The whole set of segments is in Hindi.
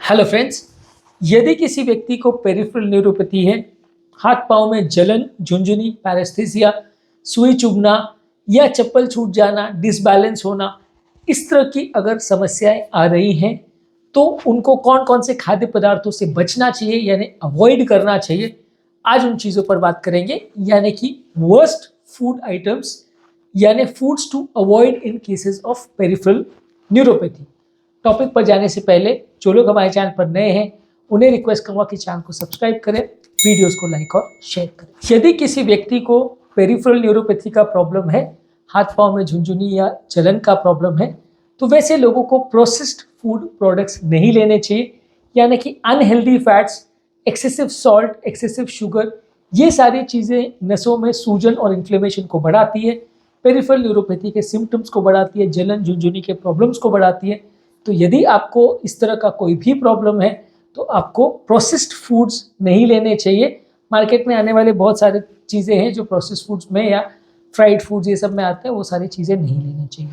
हेलो फ्रेंड्स, यदि किसी व्यक्ति को पेरिफेरल न्यूरोपैथी है, हाथ पांव में जलन, झुंझुनी, पैरेस्थीसिया, सुई चुभना या चप्पल छूट जाना, डिसबैलेंस होना, इस तरह की अगर समस्याएं आ रही हैं तो उनको कौन कौन से खाद्य पदार्थों से बचना चाहिए यानी अवॉइड करना चाहिए, आज उन चीज़ों पर बात करेंगे। यानी कि वर्स्ट फूड आइटम्स यानी foods to avoid in cases of peripheral neuropathy. Topic पर जाने से पहले जो लोग हमारे चैनल पर नए हैं उन्हें रिक्वेस्ट करूंगा कि चैनल को सब्सक्राइब करें, वीडियोस को लाइक और शेयर करें। यदि किसी व्यक्ति को पेरिफेरल न्यूरोपैथी का प्रॉब्लम है, हाथ पांव में झुंझुनी या जलन का प्रॉब्लम है, तो वैसे लोगों को प्रोसेस्ड फूड प्रोडक्ट्स नहीं लेने चाहिए। यानी कि unhealthy fats, excessive salt, excessive sugar, ये सारी चीज़ें नसों में सूजन और इन्फ्लेमेशन को बढ़ाती है, पेरिफेरल न्यूरोपैथी के सिम्टम्स को बढ़ाती है, जलन झुंझुनी के प्रॉब्लम्स को बढ़ाती है। तो यदि आपको इस तरह का कोई भी प्रॉब्लम है तो आपको प्रोसेस्ड फूड्स नहीं लेने चाहिए। मार्केट में आने वाले बहुत सारे चीज़ें हैं जो प्रोसेस्ड फूड्स में या फ्राइड फूड्स ये सब में आते हैं, वो सारी चीज़ें नहीं लेनी चाहिए।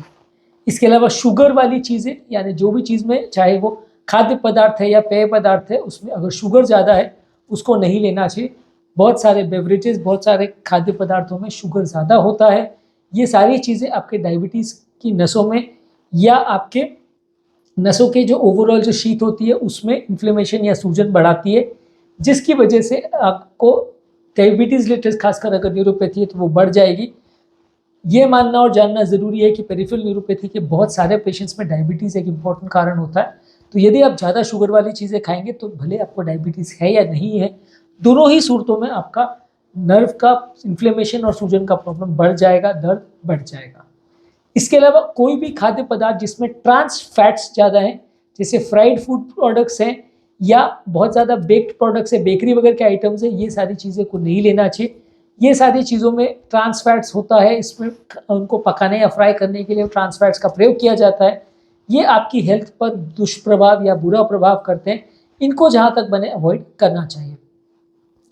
इसके अलावा शुगर वाली चीज़ें यानी जो भी चीज़ में, चाहे वो खाद्य पदार्थ है या पेय पदार्थ है, उसमें अगर शुगर ज़्यादा है उसको नहीं लेना चाहिए। बहुत सारे बेवरेजेस, बहुत सारे खाद्य पदार्थों में शुगर ज़्यादा होता है। ये सारी चीज़ें आपके डायबिटीज़ की नसों में या आपके नसों के जो ओवरऑल जो शीत होती है उसमें इन्फ्लेमेशन या सूजन बढ़ाती है, जिसकी वजह से आपको डायबिटीज़ रिलेटेड, खासकर अगर न्यूरोपैथी है तो वो बढ़ जाएगी। ये मानना और जानना ज़रूरी है कि पेरिफेरल न्यूरोपैथी के बहुत सारे पेशेंट्स में डायबिटीज़ एक इंपॉर्टेंट कारण होता है। तो यदि आप ज़्यादा शुगर वाली चीज़ें खाएंगे तो भले आपको डायबिटीज़ है या नहीं है, दोनों ही सूरतों में आपका नर्व का इन्फ्लेमेशन और सूजन का प्रॉब्लम बढ़ जाएगा, दर्द बढ़ जाएगा। इसके अलावा कोई भी खाद्य पदार्थ जिसमें ट्रांस फैट्स ज़्यादा हैं, जैसे फ्राइड फूड प्रोडक्ट्स हैं या बहुत ज़्यादा बेक्ड प्रोडक्ट्स है, बेकरी वगैरह के आइटम्स हैं, ये सारी चीज़ें को नहीं लेना चाहिए। ये सारी चीज़ों में ट्रांस फैट्स होता है, इसमें उनको पकाने या फ्राई करने के लिए ट्रांस फैट्स का प्रयोग किया जाता है। ये आपकी हेल्थ पर दुष्प्रभाव या बुरा प्रभाव करते हैं, इनको जहाँ तक बने अवॉइड करना चाहिए।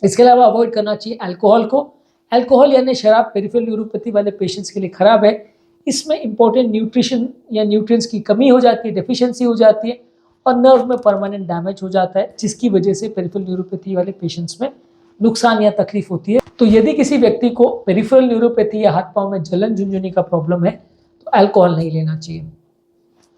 इसके अलावा अवॉइड करना चाहिए अल्कोहल को। अल्कोहल यानी शराब पेरिफेरल न्यूरोपैथी वाले पेशेंट्स के लिए खराब है। इसमें इंपॉर्टेंट न्यूट्रिशन या न्यूट्रिएंट्स की कमी हो जाती है, डेफिशिएंसी हो जाती है और नर्व में परमानेंट डैमेज हो जाता है, जिसकी वजह से पेरिफेरल न्यूरोपैथी वाले पेशेंट्स में नुकसान या तकलीफ होती है। तो यदि किसी व्यक्ति को पेरिफेरल न्यूरोपैथी या हाथ पांव में जलन झुंझुनी का प्रॉब्लम है तो अल्कोहल नहीं लेना चाहिए।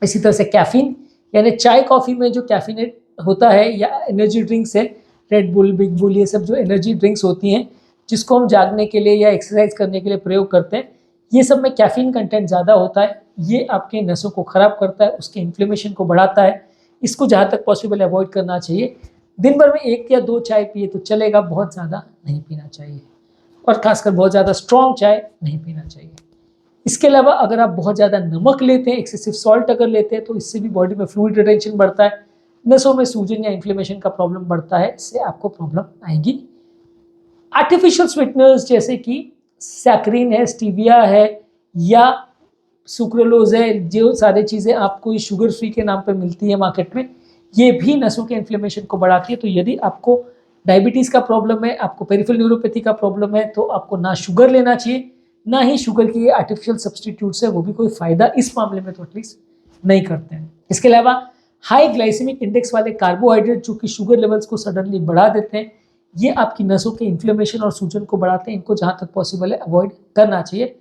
इसी तरह से कैफीन यानी चाय कॉफ़ी में जो कैफीनेट होता है या एनर्जी ड्रिंक्स है, रेड बुल, बिग बुल, ये सब जो एनर्जी ड्रिंक्स होती हैं जिसको हम जागने के लिए या एक्सरसाइज करने के लिए प्रयोग करते हैं, ये सब में कैफीन कंटेंट ज़्यादा होता है। ये आपके नसों को ख़राब करता है, उसके इन्फ्लेमेशन को बढ़ाता है। इसको जहाँ तक पॉसिबल अवॉइड करना चाहिए। दिन भर में 1 या 2 चाय पिए तो चलेगा, बहुत ज़्यादा नहीं पीना चाहिए और खासकर बहुत ज़्यादा स्ट्रॉन्ग चाय नहीं पीना चाहिए। इसके अलावा अगर आप बहुत ज़्यादा नमक लेते हैं, एक्सेसिव सॉल्ट अगर लेते हैं, तो इससे भी बॉडी में फ्लूइड रिटेंशन बढ़ता है, नसों में सूजन या इन्फ्लेमेशन का प्रॉब्लम बढ़ता है, इससे आपको प्रॉब्लम आएगी। आर्टिफिशियल स्वीटनर्स जैसे कि सैकरीन है, स्टीविया है या सुक्रोलोज है, जो सारी चीज़ें आपको इस शुगर फ्री के नाम पे मिलती है मार्केट में, ये भी नसों के इन्फ्लेमेशन को बढ़ाती है। तो यदि आपको डायबिटीज़ का प्रॉब्लम है, आपको पेरिफेरल न्यूरोपैथी का प्रॉब्लम है, तो आपको ना शुगर लेना चाहिए, ना ही शुगर की आर्टिफिशियल सब्सटीट्यूट्स है, वो भी कोई फ़ायदा इस मामले में तो एटलीस्ट नहीं करते हैं। इसके अलावा हाई ग्लाइसेमिक इंडेक्स वाले कार्बोहाइड्रेट जो कि शुगर लेवल्स को सडनली बढ़ा देते हैं, ये आपकी नसों के इन्फ्लेमेशन और सूजन को बढ़ाते हैं। इनको जहाँ तक पॉसिबल है अवॉइड करना चाहिए।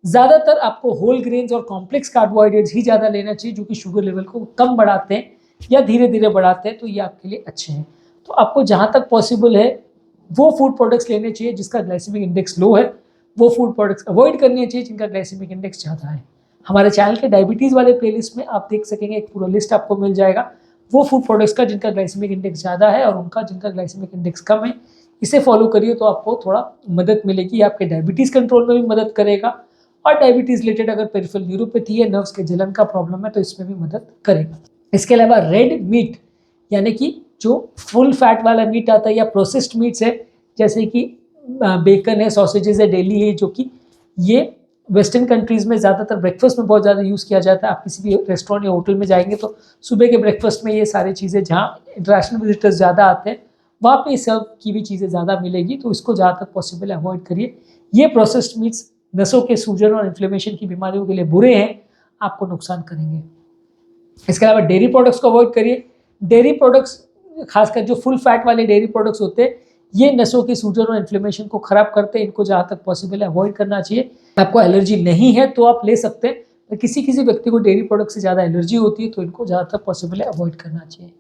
ज़्यादातर आपको होल ग्रेन्स और कॉम्प्लेक्स कार्बोहाइड्रेट्स ही ज़्यादा लेना चाहिए, जो कि शुगर लेवल को कम बढ़ाते हैं या धीरे धीरे बढ़ाते हैं, तो ये आपके लिए अच्छे हैं। तो आपको जहाँ तक पॉसिबल है वो फूड प्रोडक्ट्स लेने चाहिए जिसका ग्लाइसेमिक इंडेक्स लो है, वो फूड प्रोडक्ट्स अवॉइड करने चाहिए जिनका ग्लाइसेमिक इंडेक्स ज़्यादा है। हमारे चैनल के डायबिटीज़ वाले प्लेलिस्ट में आप देख सकेंगे, एक पूरा लिस्ट आपको मिल जाएगा वो फूड प्रोडक्ट्स का जिनका ग्लाइसेमिक इंडेक्स ज़्यादा है और उनका जिनका ग्लाइसेमिक इंडेक्स कम है। इसे फॉलो करिए तो आपको थोड़ा मदद मिलेगी, आपके डायबिटीज़ कंट्रोल में भी मदद करेगा और डायबिटीज़ रिलेटेड अगर पेरिफेरल न्यूरोपैथी है, नर्व्स के जलन का प्रॉब्लम है, तो इसमें भी मदद करेगा। इसके अलावा रेड मीट यानी कि जो फुल फैट वाला मीट आता है या प्रोसेस्ड मीट्स है, जैसे कि बेकन है, सॉसेजेस है, डेली है, जो कि ये वेस्टर्न कंट्रीज़ में ज़्यादातर ब्रेकफास्ट में बहुत ज़्यादा यूज़ किया जाता है। आप किसी भी रेस्टोरेंट या होटल में जाएंगे तो सुबह के ब्रेकफास्ट में ये सारी चीज़ें, जहाँ इंटरनेशनल विजिटर्स ज़्यादा आते हैं, वहाँ पे सर्व की भी चीज़ें ज़्यादा मिलेगी, तो इसको जहाँ तक पॉसिबल अवॉइड करिए। ये प्रोसेस्ड मीट्स नसों के सूजन और इन्फ्लेमेशन की बीमारियों के लिए बुरे हैं, आपको नुकसान करेंगे। इसके अलावा डेयरी प्रोडक्ट्स को अवॉइड करिए। डेयरी प्रोडक्ट्स, खासकर जो फुल फैट वाले डेयरी प्रोडक्ट्स होते हैं, ये नसों की सूजन और इन्फ्लेमेशन को खराब करते हैं। इनको जहाँ तक पॉसिबल है अवॉइड करना चाहिए। आपको एलर्जी नहीं है तो आप ले सकते हैं, पर किसी किसी व्यक्ति को डेयरी प्रोडक्ट से ज़्यादा एलर्जी होती है तो इनको जहाँ तक पॉसिबल है अवॉइड करना चाहिए।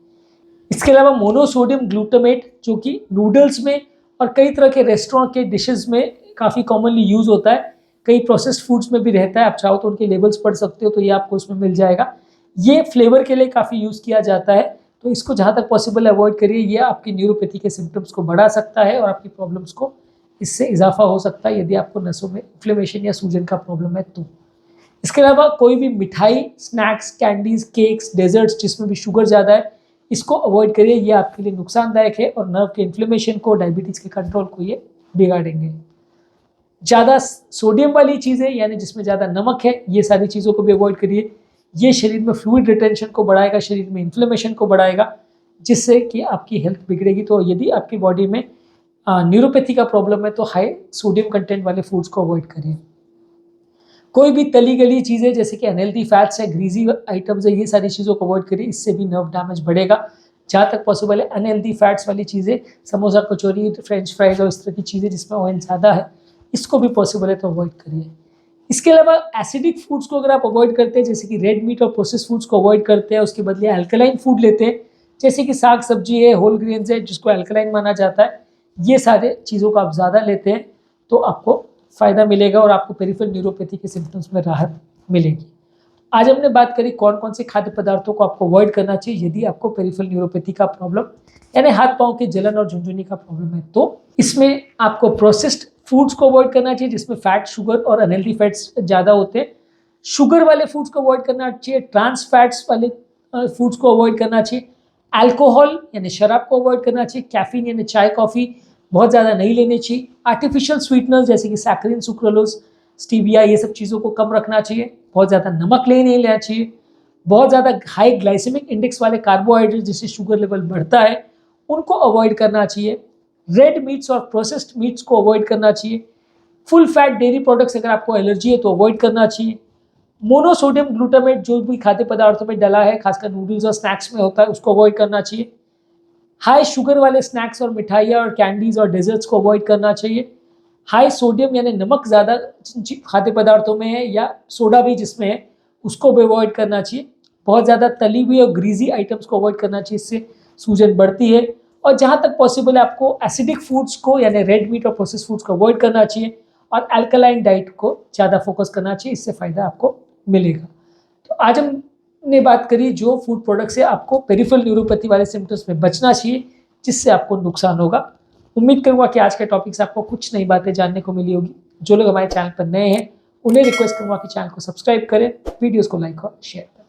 इसके अलावा मोनोसोडियम ग्लूटामेट, जो कि नूडल्स में और कई तरह के रेस्टोरेंट के डिशेस में काफ़ी कॉमनली यूज़ होता है, कई प्रोसेस्ड फूड्स में भी रहता है। आप चाहो तो उनके लेबल्स पढ़ सकते हो, तो ये आपको उसमें मिल जाएगा। ये फ्लेवर के लिए काफ़ी यूज़ किया जाता है, तो इसको जहाँ तक पॉसिबल अवॉइड करिए। ये आपकी न्यूरोपैथी के सिम्टम्स को बढ़ा सकता है और आपकी प्रॉब्लम्स को इससे इजाफा हो सकता है यदि आपको नसों में इन्फ्लेमेशन या सूजन का प्रॉब्लम है तो। इसके अलावा कोई भी मिठाई, स्नैक्स, कैंडीज, केक्स, डेजर्ट्स जिसमें भी शुगर ज़्यादा है, इसको अवॉइड करिए। ये आपके लिए नुकसानदायक है और नर्व के इन्फ्लेमेशन को, डायबिटीज़ के कंट्रोल को ये बिगाड़ेंगे। ज़्यादा सोडियम वाली चीज़ें, यानी जिसमें ज़्यादा नमक है, ये सारी चीज़ों को भी अवॉइड करिए। ये शरीर में फ्लूइड रिटेंशन को बढ़ाएगा, शरीर में इन्फ्लेमेशन को बढ़ाएगा, जिससे कि आपकी हेल्थ बिगड़ेगी। तो यदि आपकी बॉडी में न्यूरोपैथी का प्रॉब्लम है तो हाई सोडियम कंटेंट वाले फूड्स को अवॉइड करिए। कोई भी तली गली चीज़ें जैसे कि अनहेल्दी फैट्स है, ग्रीजी आइटम्स है, ये सारी चीज़ों को अवॉइड करिए। इससे भी नर्व डैमेज बढ़ेगा। जहाँ तक पॉसिबल है अनहेल्दी फैट्स वाली चीज़ें, समोसा, कचौरी, फ्रेंच फ्राइज और इस तरह की चीज़ें जिसमें ऑयल ज़्यादा है, इसको भी पॉसिबल है तो अवॉइड करिए। इसके अलावा एसिडिक फूड्स को अगर आप अवॉइड करते हैं, जैसे कि रेड मीट और प्रोसेस फूड्स को अवॉइड करते हैं, उसके बदले अल्कलाइन फूड लेते हैं, जैसे कि साग सब्जी है, होल ग्रेन्स है, जिसको अल्कलाइन माना जाता है, ये सारे चीज़ों को आप ज़्यादा लेते हैं तो आपको फ़ायदा मिलेगा और आपको पेरिफेरल न्यूरोपैथी के सिम्टम्स में राहत मिलेगी। आज हमने बात करी कौन कौन से खाद्य पदार्थों को आपको अवॉइड करना चाहिए यदि आपको पेरिफेरल न्यूरोपैथी का प्रॉब्लम, यानी हाथ पाँव की जलन और झुनझुनी का प्रॉब्लम है। तो इसमें आपको प्रोसेस्ड फूड्स को अवॉइड करना चाहिए, जिसमें फैट, शुगर और अनहेल्दी फैट्स ज़्यादा होते हैं। शुगर वाले फूड्स को अवॉइड करना चाहिए। ट्रांस फैट्स वाले फूड्स को अवॉइड करना चाहिए। अल्कोहल यानी शराब को अवॉइड करना चाहिए। कैफीन यानी चाय, कॉफ़ी बहुत ज़्यादा नहीं लेनी चाहिए। आर्टिफिशियल स्वीटनर्स जैसे कि सैकरिन, सुक्रोलोज, स्टीविया, ये सब चीज़ों को कम रखना चाहिए। बहुत ज़्यादा नमक नहीं लेना चाहिए। बहुत ज़्यादा हाई ग्लाइसेमिक इंडेक्स वाले कार्बोहाइड्रेट जिससे शुगर लेवल बढ़ता है, उनको अवॉइड करना चाहिए। रेड मीट्स और प्रोसेस्ड मीट्स को अवॉइड करना चाहिए। फुल फैट डेयरी प्रोडक्ट्स अगर आपको एलर्जी है तो अवॉइड करना चाहिए। मोनोसोडियम ग्लूटामेट जो भी खाद्य पदार्थों में डला है, खासकर नूडल्स और स्नैक्स में होता है, उसको अवॉइड करना चाहिए। हाई शुगर वाले स्नैक्स और मिठाइयाँ और कैंडीज और डेजर्ट्स को अवॉइड करना चाहिए। हाई सोडियम यानी नमक ज़्यादा खाद्य पदार्थों में है या सोडा भी जिसमें है, उसको भी अवॉइड करना चाहिए। बहुत ज़्यादा तली हुई और ग्रीजी आइटम्स को अवॉइड करना चाहिए, इससे सूजन बढ़ती है। और जहाँ तक पॉसिबल है आपको एसिडिक फूड्स को, यानी रेड मीट और प्रोसेस फूड्स को अवॉइड करना चाहिए और अल्कलाइन डाइट को ज़्यादा फोकस करना चाहिए, इससे फ़ायदा आपको मिलेगा। तो आज हमने बात करी जो फूड प्रोडक्ट से आपको पेरिफेरल न्यूरोपैथी वाले सिम्टम्स में बचना चाहिए, जिससे आपको नुकसान होगा। उम्मीद करूँगा कि आज के टॉपिक से आपको कुछ नई बातें जानने को मिली होगी। जो लोग हमारे चैनल पर नए हैं उन्हें रिक्वेस्ट करूँगा कि चैनल को सब्सक्राइब करें, वीडियोज़ को लाइक और शेयर करें।